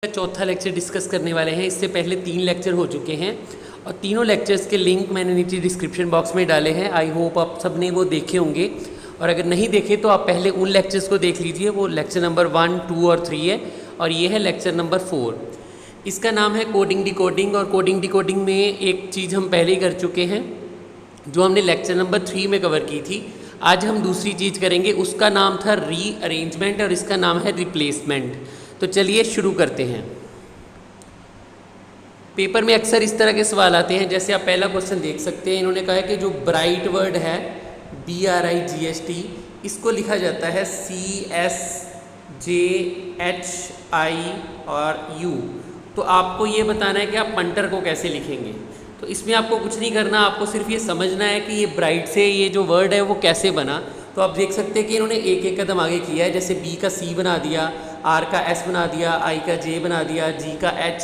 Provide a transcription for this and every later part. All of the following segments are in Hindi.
चौथा लेक्चर डिस्कस करने वाले हैं। इससे पहले 3 लेक्चर हो चुके हैं और तीनों लेक्चर्स के लिंक मैंने नीचे डिस्क्रिप्शन बॉक्स में डाले हैं। आई होप आप सब ने वो देखे होंगे, और अगर नहीं देखे तो आप पहले उन लेक्चर्स को देख लीजिए। वो लेक्चर नंबर 1, 2 और 3 है, और ये है लेक्चर नंबर 4। इसका नाम है कोडिंग डिकोडिंग। और कोडिंग डिकोडिंग में एक चीज़ हम पहले ही कर चुके हैं जो हमने लेक्चर नंबर 3 में कवर की थी। आज हम दूसरी चीज़ करेंगे, उसका नाम था रीअरेंजमेंट और इसका नाम है रिप्लेसमेंट। तो चलिए शुरू करते हैं। पेपर में अक्सर इस तरह के सवाल आते हैं, जैसे आप पहला क्वेश्चन देख सकते हैं। इन्होंने कहा है कि जो ब्राइट वर्ड है BRIGHT, इसको लिखा जाता है CSJHI और U। तो आपको ये बताना है कि आप पंटर को कैसे लिखेंगे। तो इसमें आपको कुछ नहीं करना, आपको सिर्फ ये समझना है कि ये ब्राइट से ये जो वर्ड है वो कैसे बना। तो आप देख सकते हैं कि इन्होंने एक एक कदम आगे किया है। जैसे B का C बना दिया, R का S बना दिया, I का J बना दिया, G का H,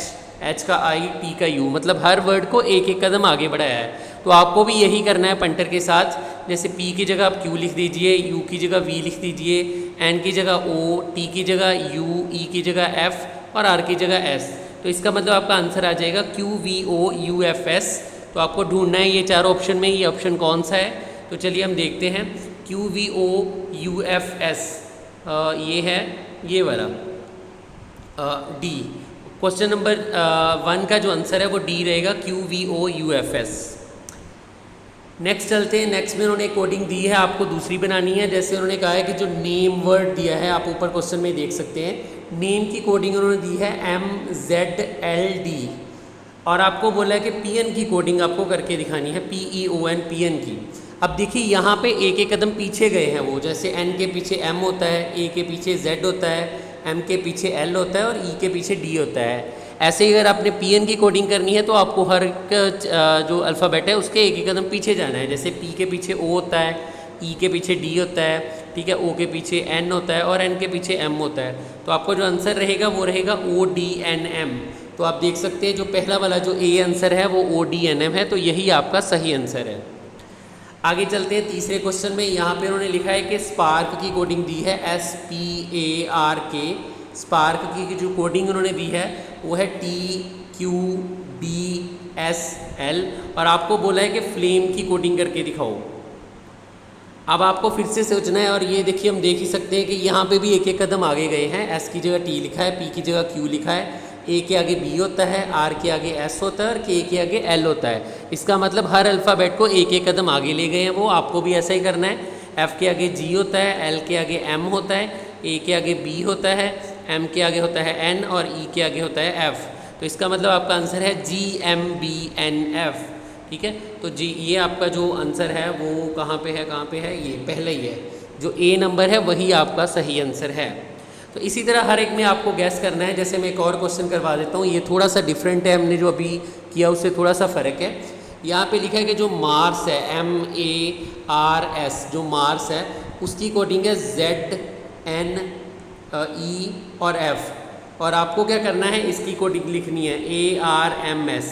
H का I, T का U, मतलब हर वर्ड को एक एक कदम आगे बढ़ाया है। तो आपको भी यही करना है पंटर के साथ। जैसे P की जगह आप Q लिख दीजिए, U की जगह V लिख दीजिए, N की जगह O, T की जगह U, E की जगह F और R की जगह S। तो इसका मतलब आपका आंसर आ जाएगा QVOUFS। तो आपको ढूंढना है ये चारों ऑप्शन में ये ऑप्शन कौन सा है। तो चलिए हम देखते हैं। QVOUFS ये है, ये वाला D। क्वेश्चन नंबर 1 का जो आंसर है वो D रहेगा, QVOUFS। नेक्स्ट चलते हैं। नेक्स्ट में उन्होंने कोडिंग दी है, आपको दूसरी बनानी है। जैसे उन्होंने कहा है कि जो नेम वर्ड दिया है, आप ऊपर क्वेश्चन में देख सकते हैं, नेम की कोडिंग उन्होंने दी है MZLD, और आपको बोला है कि PN की कोडिंग आपको करके दिखानी है, PEON, PN की। अब देखिए यहाँ पे एक एक कदम पीछे गए हैं वो। जैसे N के पीछे M होता है, A के पीछे Z होता है, M के पीछे L होता है और E के पीछे D होता है। ऐसे ही अगर आपने PN की कोडिंग करनी है तो आपको हर जो अल्फ़ाबेट है उसके एक एक कदम पीछे जाना है। जैसे P के पीछे O होता है, E के पीछे D होता है, ठीक है, O के पीछे N होता है और N के पीछे M होता है। तो आपको जो आंसर रहेगा वो रहेगा ODNM। तो आप देख सकते हैं जो पहला वाला जो A आंसर है वो ODNM है। तो यही आपका सही आंसर है। आगे चलते हैं तीसरे क्वेश्चन में। यहाँ पे उन्होंने लिखा है कि स्पार्क की कोडिंग दी है SPARK। स्पार्क की जो कोडिंग उन्होंने दी है वो है TQBSL, और आपको बोला है कि फ्लेम की कोडिंग करके दिखाओ। अब आपको फिर से सोचना है, और ये देखिए हम देख ही सकते हैं कि यहाँ पे भी एक एक कदम आगे गए हैं। S की जगह T लिखा है, P की जगह Q लिखा है, A के आगे B होता है, R के आगे S होता है और K के आगे L होता है। इसका मतलब हर अल्फ़ाबेट को एक एक कदम आगे ले गए हैं वो। आपको भी ऐसा ही करना है। F के आगे G होता है, L के आगे M होता है, A के आगे B होता है, M के आगे होता है N और E के आगे होता है F। तो इसका मतलब आपका आंसर है GMBNF, ठीक है। तो जी ये आपका जो आंसर है वो कहाँ पे है, कहाँ पे है, ये पहले ही है। जो A नंबर है वही आपका सही आंसर है। तो इसी तरह हर एक में आपको गैस करना है। जैसे मैं एक और क्वेश्चन करवा देता हूँ, ये थोड़ा सा डिफरेंट है, हमने जो अभी किया उससे थोड़ा सा फ़र्क है। यहाँ पे लिखा है कि जो मार्स है MARS, जो मार्स है उसकी कोडिंग है ZNE और F, और आपको क्या करना है, इसकी कोडिंग लिखनी है ARMS।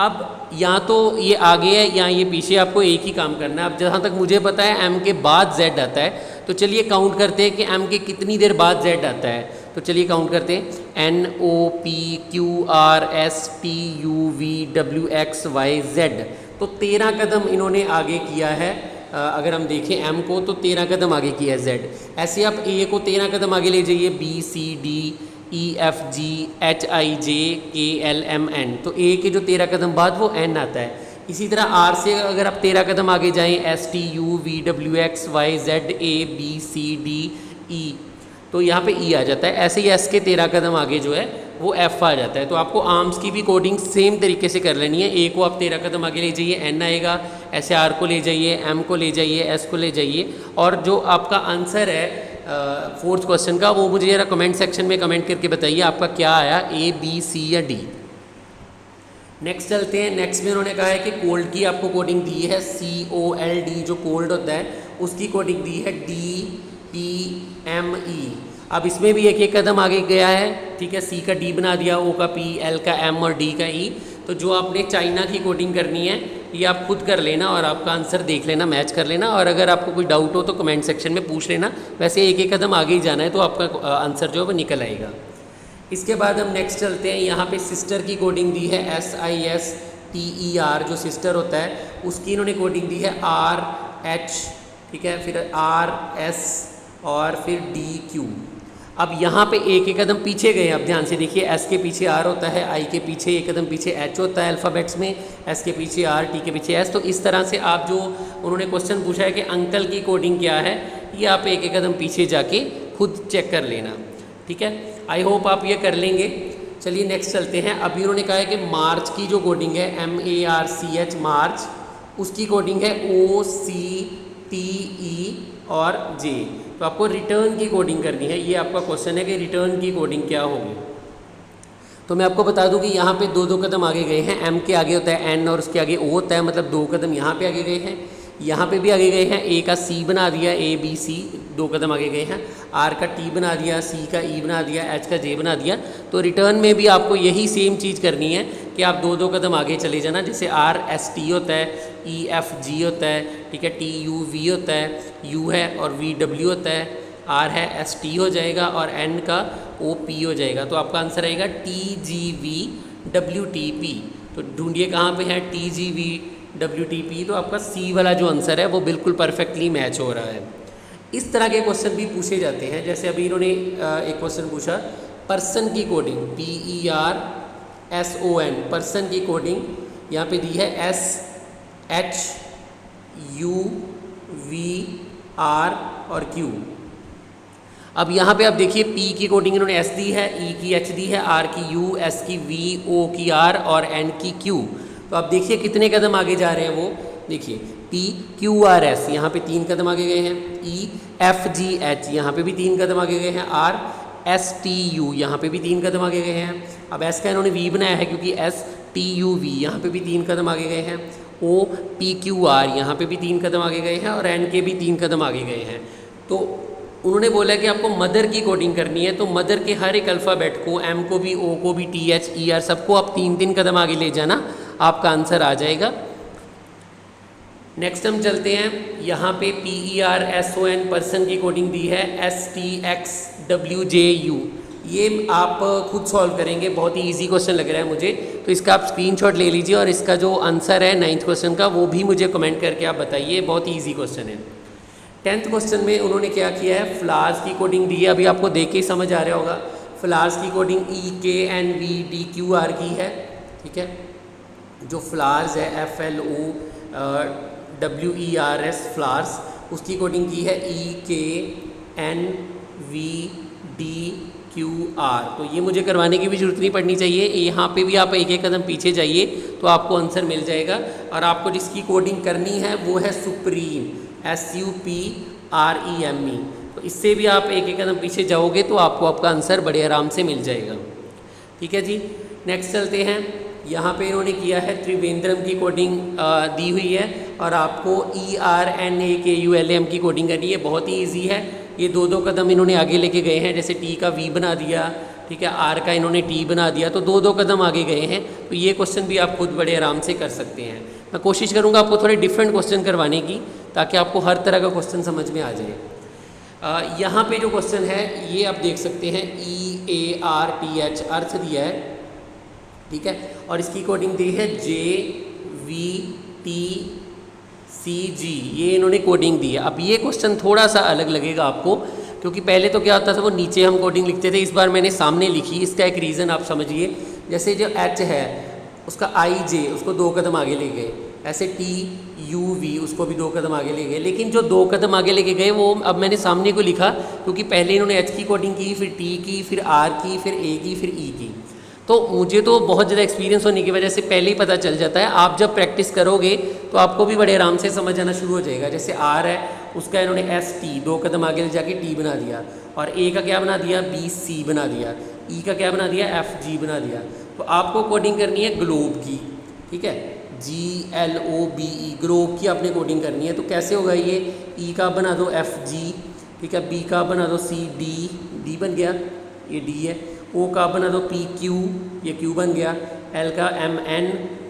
अब या तो ये आगे है या ये पीछे, आपको एक ही काम करना है। अब जहाँ तक मुझे पता है M के बाद Z आता है, तो चलिए काउंट करते हैं कि M के कितनी देर बाद Z आता है। तो चलिए काउंट करते हैं, NOPQRSTUVWXYZ। तो 13 कदम इन्होंने आगे किया है। अगर हम देखें M को तो 13 कदम आगे किया है Z। ऐसे आप A को 13 कदम आगे ले जाइए, BCDEFGHIJKLMN। तो A के जो 13 कदम बाद वो N आता है। इसी तरह R से अगर आप 13 कदम आगे जाएं, STUVWXYZABCDE, तो यहाँ पे E आ जाता है। ऐसे ही S के 13 कदम आगे जो है वो F आ जाता है। तो आपको आर्म्स की भी कोडिंग सेम तरीके से कर लेनी है। A को आप 13 कदम आगे ले जाइए, N आएगा, ऐसे R को ले जाइए, M को ले जाइए, S को ले जाइए। और जो आपका आंसर है 4th क्वेश्चन का, वो मुझे जरा कमेंट सेक्शन में कमेंट करके बताइए आपका क्या आया, A, B, C या D। नेक्स्ट चलते हैं। नेक्स्ट में उन्होंने कहा है कि कोल्ड की आपको कोडिंग दी है COLD, जो कोल्ड होता है उसकी कोडिंग दी है DPME। अब इसमें भी एक एक कदम आगे गया है, ठीक है। C का D बना दिया, O का P, L का M और D का E। तो जो आपने चाइना की कोडिंग करनी है ये आप खुद कर लेना और आपका आंसर देख लेना, मैच कर लेना। और अगर आपको कोई डाउट हो तो कमेंट सेक्शन में पूछ लेना। वैसे एक एक कदम आगे ही जाना है तो आपका आंसर जो है वो निकल आएगा। इसके बाद हम नेक्स्ट चलते हैं, यहाँ पे सिस्टर की कोडिंग दी है SISTER, जो सिस्टर होता है उसकी इन्होंने कोडिंग दी है RH, ठीक है, फिर RS और फिर DQ। अब यहाँ पे एक एक कदम पीछे गए, अब ध्यान से देखिए, S के पीछे R होता है, I के पीछे एक कदम पीछे H होता है अल्फ़ाबेट्स में, S के पीछे R, T के पीछे S। तो इस तरह से आप जो उन्होंने क्वेश्चन पूछा है कि अंकल की कोडिंग क्या है, ये आप एक एक कदम पीछे जाके खुद चेक कर लेना, ठीक है। आई होप आप ये कर लेंगे। चलिए नेक्स्ट चलते हैं। अभी उन्होंने कहा है कि मार्च की जो कोडिंग है MARCH, मार्च, उसकी कोडिंग है OCTE और J। तो आपको रिटर्न की कोडिंग करनी है, ये आपका क्वेश्चन है कि रिटर्न की कोडिंग क्या होगी। तो मैं आपको बता दूं कि यहाँ पे दो कदम आगे गए हैं, M के आगे होता है N और उसके आगे O होता है, मतलब 2 कदम यहाँ पे आगे गए हैं, यहाँ पे भी आगे गए हैं, A का C बना दिया, ABC 2 कदम आगे गए हैं, R का T बना दिया, C का E बना दिया, H का J बना दिया। तो रिटर्न में भी आपको यही सेम चीज़ करनी है कि आप 2 कदम आगे चले जाना। जैसे RST होता है, EFG होता है, ठीक है, TUV होता है, U है और VW होता है, R है ST हो जाएगा और N का OP हो जाएगा। तो आपका आंसर आएगा TGVWTP। तो ढूंढिए कहाँ पे है TGVWTP। तो आपका C वाला जो आंसर है वो बिल्कुल परफेक्टली मैच हो रहा है। इस तरह के क्वेश्चन भी पूछे जाते हैं। जैसे अभी इन्होंने एक क्वेश्चन पूछा, पर्सन की कोडिंग PERSON, पर्सन की कोडिंग यहाँ पे दी है SHUVR और Q। अब यहाँ पे आप देखिए P की कोडिंग इन्होंने S दी है, E की H दी है, R की U, S की V, O की R और N की Q। तो आप देखिए कितने कदम आगे जा रहे हैं वो, देखिए PQRS यहाँ पे 3 कदम आगे गए हैं, EFGH यहाँ पे भी 3 कदम आगे गए हैं, RSTU यहाँ पे भी 3 कदम आगे गए हैं। अब S का इन्होंने V बनाया है क्योंकि STUV यहाँ पे भी 3 कदम आगे गए हैं, OPQR यहाँ पे भी 3 कदम आगे गए हैं और N के भी 3 कदम आगे गए हैं। तो उन्होंने बोला कि आपको मदर की कोडिंग करनी है, तो मदर के हर एक अल्फ़ाबेट को, M को भी, O को भी, TH ER सबको आप 3-3 कदम आगे ले जाना, आपका आंसर आ जाएगा। नेक्स्ट हम चलते हैं, यहाँ पे PERSON पर्सन की कोडिंग दी है STXWJU। ये आप खुद सॉल्व करेंगे, बहुत ही इजी क्वेश्चन लग रहा है मुझे, तो इसका आप स्क्रीनशॉट ले लीजिए और इसका जो आंसर है 9th क्वेश्चन का वो भी मुझे कमेंट करके आप बताइए, बहुत ही ईजी क्वेश्चन है। 10th क्वेश्चन में उन्होंने क्या किया है, फ्लावर्स की कोडिंग दी है, अभी आपको देख के ही समझ आ रहा होगा। फ्लावर्स की कोडिंग EKNVDQR की है, ठीक है। जो फ्लावर्स है FLOWERS फ्लावर्स, उसकी कोडिंग की है EKNVDQR। तो ये मुझे करवाने की भी जरूरत नहीं पड़नी चाहिए, यहाँ पे भी आप एक एक कदम पीछे जाइए तो आपको आंसर मिल जाएगा। और आपको जिसकी कोडिंग करनी है वो है सुप्रीम, SUPREME। तो इससे भी आप एक एक कदम पीछे जाओगे तो आपको आपका आंसर बड़े आराम से मिल जाएगा, ठीक है जी। नेक्स्ट चलते हैं, यहाँ पे इन्होंने किया है त्रिवेंद्रम की कोडिंग दी हुई है और आपको ERNAKULAM की कोडिंग करनी है, बहुत ही ईजी है। ये 2-2 कदम इन्होंने आगे लेके गए हैं, जैसे T का V बना दिया, ठीक है, R का इन्होंने T बना दिया, तो 2-2 कदम आगे गए हैं। तो ये क्वेश्चन भी आप खुद बड़े आराम से कर सकते हैं। मैं कोशिश करूँगा आपको थोड़े डिफरेंट क्वेश्चन करवाने की, ताकि आपको हर तरह का क्वेश्चन समझ में आ जाए। यहाँ पे जो क्वेश्चन है ये आप देख सकते हैं, EARTH अर्थ दिया है, ठीक है, और इसकी कोडिंग दी है JVTCG, ये इन्होंने कोडिंग दी है। अब ये क्वेश्चन थोड़ा सा अलग लगेगा आपको, क्योंकि पहले तो क्या होता था वो नीचे हम कोडिंग लिखते थे, इस बार मैंने सामने लिखी। इसका एक रीज़न आप समझिए, जैसे जो H है उसका IJ उसको 2 कदम आगे ले गए, ऐसे TUV उसको भी 2 कदम आगे ले गए, लेकिन जो 2 कदम आगे लेके गए वो अब मैंने सामने को लिखा, क्योंकि पहले इन्होंने H की कोडिंग की, फिर T की, फिर R की, फिर A की, फिर E की। तो मुझे तो बहुत ज़्यादा एक्सपीरियंस होने की वजह से पहले ही पता चल जाता है। आप जब प्रैक्टिस करोगे तो आपको भी बड़े आराम से समझ आना शुरू हो जाएगा। जैसे R है उसका इन्होंने ST 2 कदम आगे ले जाके T बना दिया, और A का क्या बना दिया, BC बना दिया, E का क्या बना दिया, FG बना दिया। तो आपको कोडिंग करनी है ग्लोब की, ठीक है, GLOBE, ग्लोब की आपने कोडिंग करनी है। तो कैसे होगा ये, E का बना दो FG, ठीक है, B का बना दो CD, D बन गया, ये D है, O का बना दो PQ, ये Q बन गया, L का MN,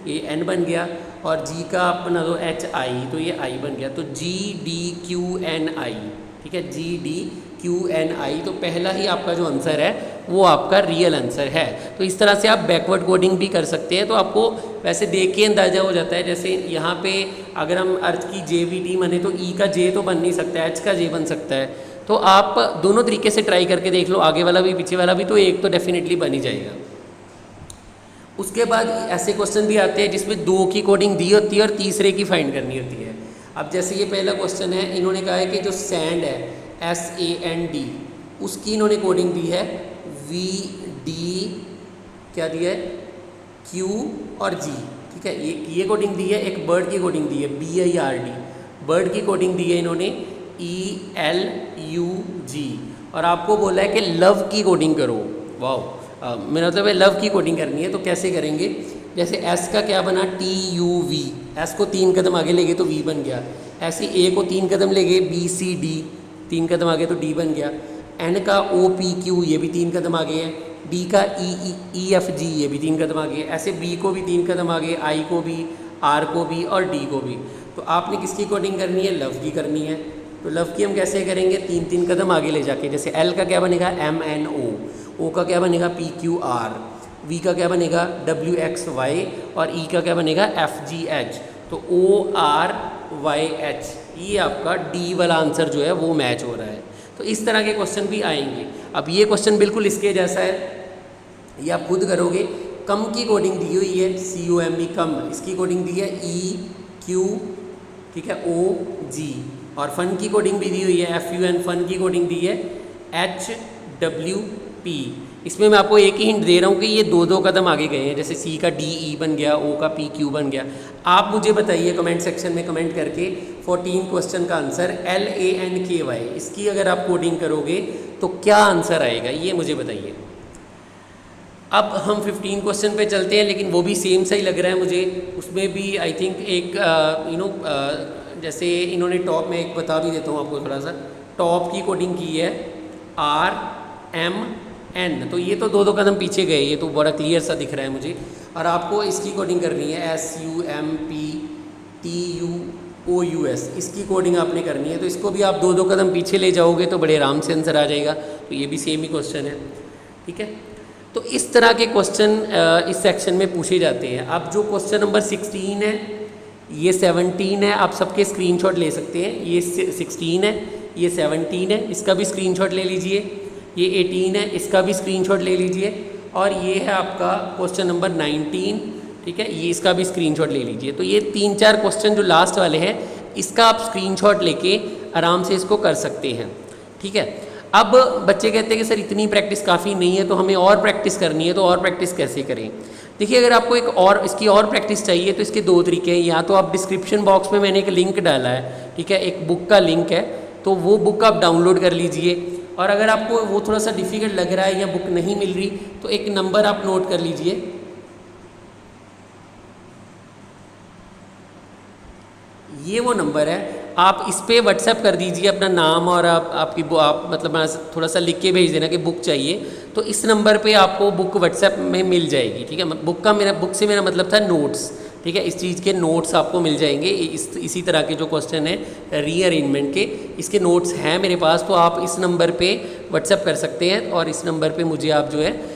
ये N बन गया, और G का बना दो HI, तो ये I बन गया। तो GDQNI, ठीक है, GDQNI। तो पहला ही आपका जो आंसर है वो आपका रियल आंसर है। तो इस तरह से आप बैकवर्ड कोडिंग भी कर सकते हैं। तो आपको वैसे देख के अंदाज़ा हो जाता है, जैसे यहाँ पे अगर हम अर्थ की JVT माने तो ई का जे तो बन नहीं सकता, एच का जे बन सकता है। तो आप दोनों तरीके से ट्राई करके देख लो, आगे वाला भी पीछे वाला भी, तो एक तो डेफिनेटली बन ही जाएगा। उसके बाद ऐसे क्वेश्चन भी आते हैं जिसमें 2 की कोडिंग दी होती है और तीसरे की फाइंड करनी होती है। अब जैसे ये पहला क्वेश्चन है, इन्होंने कहा है कि जो सैंड है SAND, उसकी इन्होंने कोडिंग दी है VD, क्या दिया है, Q और G, ठीक है। ये कोडिंग दी है। एक बर्ड की कोडिंग दी है BIRD, बर्ड की कोडिंग दी है इन्होंने ELUG, और आपको बोला है कि लव की कोडिंग करो। वाह, मेरा मतलब है लव की कोडिंग करनी है। तो कैसे करेंगे, जैसे S का क्या बना TUV, S को 3 कदम आगे ले गए तो V बन गया। ऐसे A को 3 कदम ले गए BCD, 3 कदम आगे तो D बन गया। N का OPQ, ये भी 3 कदम आगे है। D का EFG, ये भी 3 कदम आगे है। ऐसे B को भी 3 कदम आगे, I को भी, R को भी और D को भी। तो आपने किसकी कोडिंग करनी है, लव की करनी है। तो लव की हम कैसे करेंगे, 3-3 कदम आगे ले जाके, जैसे L का क्या बनेगा MNO, O का क्या बनेगा PQR, V का क्या बनेगा WXY और E का क्या बनेगा FGH। तो ORYH, ये आपका D वाला आंसर जो है वो मैच हो रहा है। तो इस तरह के क्वेश्चन भी आएंगे। अब ये क्वेश्चन बिल्कुल इसके जैसा है, ये आप खुद करोगे। कम की कोडिंग दी हुई है COME, कम, इसकी कोडिंग दी है EQ, ठीक है, OG, और फन की कोडिंग भी दी हुई है FUN, फन की कोडिंग दी है HWP। इसमें मैं आपको एक ही हिंट दे रहा हूँ कि ये 2-2 कदम आगे गए हैं, जैसे C का DE बन गया, O का PQ बन गया। आप मुझे बताइए कमेंट सेक्शन में कमेंट करके 14 क्वेश्चन का आंसर LANKY, इसकी अगर आप कोडिंग करोगे तो क्या आंसर आएगा, ये मुझे बताइए। अब हम 15 क्वेश्चन पे चलते हैं, लेकिन वो भी सेम सा ही लग रहा है मुझे। उसमें भी आई थिंक एक जैसे इन्होंने टॉप में एक बता भी देता हूँ आपको थोड़ा सा, टॉप की कोडिंग की है RMN, तो ये तो 2-2 कदम पीछे गए, ये तो बड़ा क्लियर सा दिख रहा है मुझे। और आपको इसकी कोडिंग करनी है SUMPTUOUS, इसकी कोडिंग आपने करनी है। तो इसको भी आप 2-2 कदम पीछे ले जाओगे तो बड़े आराम से आंसर आ जाएगा। तो ये भी सेम ही क्वेश्चन है, ठीक है। तो इस तरह के क्वेश्चन इस सेक्शन में पूछे जाते हैं। अब जो क्वेश्चन नंबर 16 है, ये 17 है, आप सबके स्क्रीनशॉट ले सकते हैं। ये 16 है, ये 17 है, इसका भी स्क्रीनशॉट ले लीजिए। ये 18 है, इसका भी स्क्रीनशॉट ले लीजिए। और ये है आपका क्वेश्चन नंबर 19, ठीक है, ये इसका भी स्क्रीनशॉट ले लीजिए। तो ये 3-4 क्वेश्चन जो लास्ट वाले हैं, इसका आप स्क्रीनशॉट लेके आराम से इसको कर सकते हैं, ठीक है। अब बच्चे कहते हैं कि सर इतनी प्रैक्टिस काफ़ी नहीं है, तो हमें और प्रैक्टिस करनी है, तो और प्रैक्टिस कैसे करें। देखिए, अगर आपको एक और इसकी और प्रैक्टिस चाहिए तो इसके 2 तरीके हैं। या तो आप डिस्क्रिप्शन बॉक्स में मैंने एक लिंक डाला है, ठीक है, एक बुक का लिंक है, तो वो बुक आप डाउनलोड कर लीजिए। और अगर आपको वो थोड़ा सा डिफ़िकल्ट लग रहा है या बुक नहीं मिल रही, तो एक नंबर आप नोट कर लीजिए, ये वो नंबर है, आप इस पर व्हाट्सएप कर दीजिए अपना नाम और आप मतलब थोड़ा सा लिख के भेज देना कि बुक चाहिए। तो इस नंबर पे आपको बुक व्हाट्सएप में मिल जाएगी, ठीक है। बुक से मेरा मतलब था नोट्स, ठीक है, इस चीज़ के नोट्स आपको मिल जाएंगे। इसी तरह के जो क्वेश्चन है रीअरेंजमेंट के, इसके नोट्स हैं मेरे पास। तो आप इस नंबर पे व्हाट्सएप कर सकते हैं और इस नंबर पे मुझे आप जो है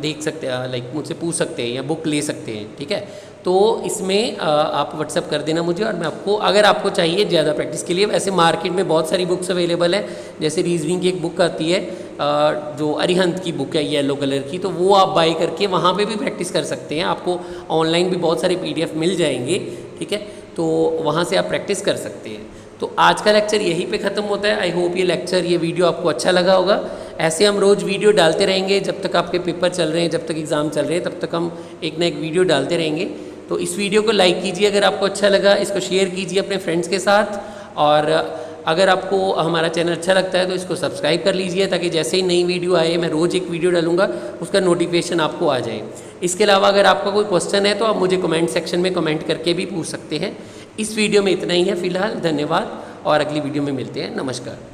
देख सकते हैं, लाइक मुझसे पूछ सकते हैं या बुक ले सकते हैं, ठीक है। तो इसमें आप व्हाट्सएप कर देना मुझे, और मैं आपको, अगर आपको चाहिए ज़्यादा प्रैक्टिस के लिए, वैसे मार्केट में बहुत सारी बुक्स अवेलेबल है। जैसे रीजनिंग की एक बुक आती है जो अरिहंत की बुक है येलो कलर की, तो वो आप बाई करके वहाँ पे भी प्रैक्टिस कर सकते हैं। आपको ऑनलाइन भी बहुत सारे PDF मिल जाएंगे, ठीक है, तो वहाँ से आप प्रैक्टिस कर सकते हैं। तो आज का लेक्चर यहीं पे ख़त्म होता है। आई होप ये वीडियो आपको अच्छा लगा होगा। ऐसे हम रोज़ वीडियो डालते रहेंगे जब तक आपके पेपर चल रहे हैं, जब तक एग्ज़ाम चल रहे हैं, तब तक हम एक ना एक वीडियो डालते रहेंगे। तो इस वीडियो को लाइक कीजिए अगर आपको अच्छा लगा, इसको शेयर कीजिए अपने फ्रेंड्स के साथ, और अगर आपको हमारा चैनल अच्छा लगता है तो इसको सब्सक्राइब कर लीजिए, ताकि जैसे ही नई वीडियो आए, मैं रोज़ एक वीडियो डालूंगा, उसका नोटिफिकेशन आपको आ जाए। इसके अलावा अगर आपका कोई क्वेश्चन है तो आप मुझे कमेंट सेक्शन में कमेंट करके भी पूछ सकते हैं। इस वीडियो में इतना ही है फ़िलहाल, धन्यवाद, और अगली वीडियो में मिलते हैं। नमस्कार।